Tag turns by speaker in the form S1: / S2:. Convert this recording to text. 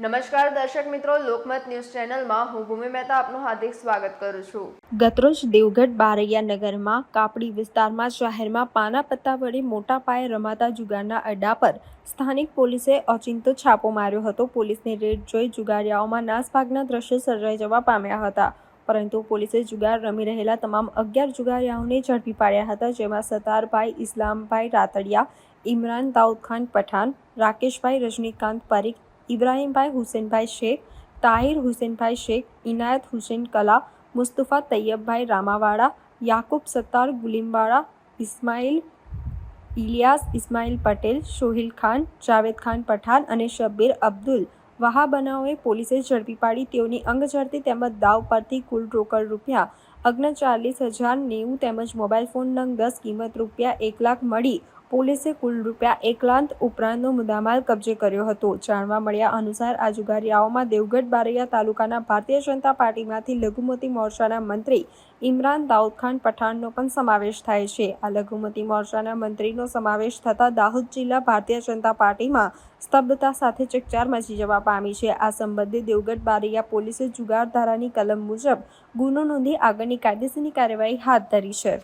S1: નમસ્કાર દર્શક મિત્રો, લોકમત ન્યૂઝ ચેનલમાં હું ભૂમિ મહેતા આપનું હાર્દિક સ્વાગત કરું છું।
S2: ગતરોજ દેવગઢ બારૈયા નગરમાં કાપડી વિસ્તારમાં જાહેરમાં પાના પત્તા વડે મોટા પાયે રમાતા જુગારના અડ્ડા પર સ્થાનિક પોલીસે ઓચિંતો છાપો માર્યો હતો। પોલીસની રેડ જોઈ જુગારીયાઓમાં નાસભાગના દ્રશ્યો સર્જાઈ જવા પામ્યા હતા, પરંતુ પોલીસે જુગાર રમી રહેલા તમામ 11 જુગારીયાઓને ઝડપી પાડ્યા હતા, જેમાં સત્તારભાઈ ઇસ્લામભાઈ રાતડિયા, ઇમરાન દાઉદ ખાન પઠાણ, રાકેશભાઈ રજનીકાંત પરીખ, ઇબ્રાહીમભાઈ હુસેનભાઈ શેખ, તાહિર હુસેનભાઈ શેખ, ઇનાયત હુસેન કલા, મુસ્તફા તૈયબભાઈ રામાવાડા, યાકુબ સત્તાર ગુલીમવાડા, ઇસ્માઇલ ઇલિયાસ ઇસ્માઇલ પટેલ, સોહિલ ખાન, જાવેદ ખાન પઠાણ અને શબ્બીર અબ્દુલ વહાબનાઓએ પોલીસે ઝડપી પાડી તેઓની અંગઝડતી તેમજ દાવ પરથી કુલ રોકડ રૂપિયા 39,090 તેમજ મોબાઈલ ફોન નંગ 10 કિંમત રૂપિયા 1 લાખ મળી પોલીસે કુલ રૂપિયા 1 લાખ ઉપરાંતનો મુદ્દામાલ કબજે કર્યો હતો। જાણવા મળ્યા અનુસાર આ જુગારીયાઓમાં દેવગઢ બારૈયા તાલુકાના ભારતીય જનતા પાર્ટીમાંથી લઘુમતી મોરચાના મંત્રી ઇમરાન દાઉદ ખાન પઠાણનો પણ સમાવેશ થાય છે। આ લઘુમતી મોરચાના મંત્રીનો સમાવેશ થતાં દાહોદ જિલ્લા ભારતીય જનતા પાર્ટીમાં સ્તબ્ધતા સાથે ચકચાર મચી જવા પામી છે। આ સંબંધે દેવગઢ બારૈયા પોલીસે જુગાર ધારાની કલમ મુજબ ગુનો નોંધી આગળની કાયદેસરની કાર્યવાહી હાથ ધરી છે।